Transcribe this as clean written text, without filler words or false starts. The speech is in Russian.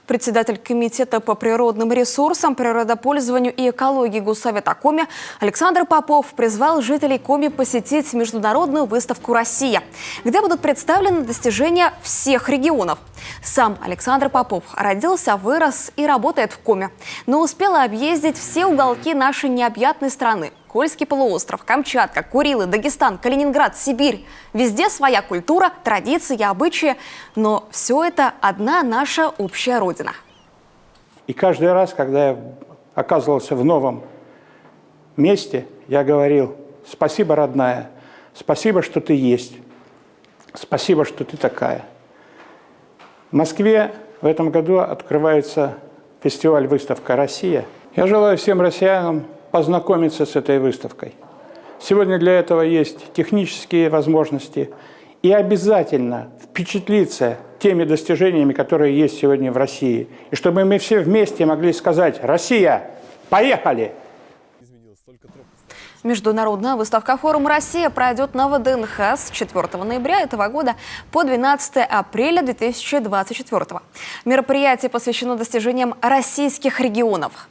Председатель Комитета по природным ресурсам, природопользованию и экологии Госсовета Коми Александр Попов призвал жителей Коми посетить международную выставку «Россия», где будут представлены достижения всех регионов. Сам Александр Попов родился, вырос и работает в Коми, но успел объездить все уголки нашей необъятной страны. Кольский полуостров, Камчатка, Курилы, Дагестан, Калининград, Сибирь. Везде своя культура, традиции и обычаи, но все это одна наша общая родина. И каждый раз, когда я оказывался в новом месте, я говорил: спасибо, родная, спасибо, что ты есть, спасибо, что ты такая. В Москве в этом году открывается фестиваль-выставка «Россия». Я желаю всем россиянам познакомиться с этой выставкой. Сегодня для этого есть технические возможности. И обязательно впечатлиться теми достижениями, которые есть сегодня в России. И чтобы мы все вместе могли сказать: «Россия, поехали!» Международная выставка-форум «Россия» пройдет на ВДНХ с 4 ноября этого года по 12 апреля 2024. Мероприятие посвящено достижениям российских регионов.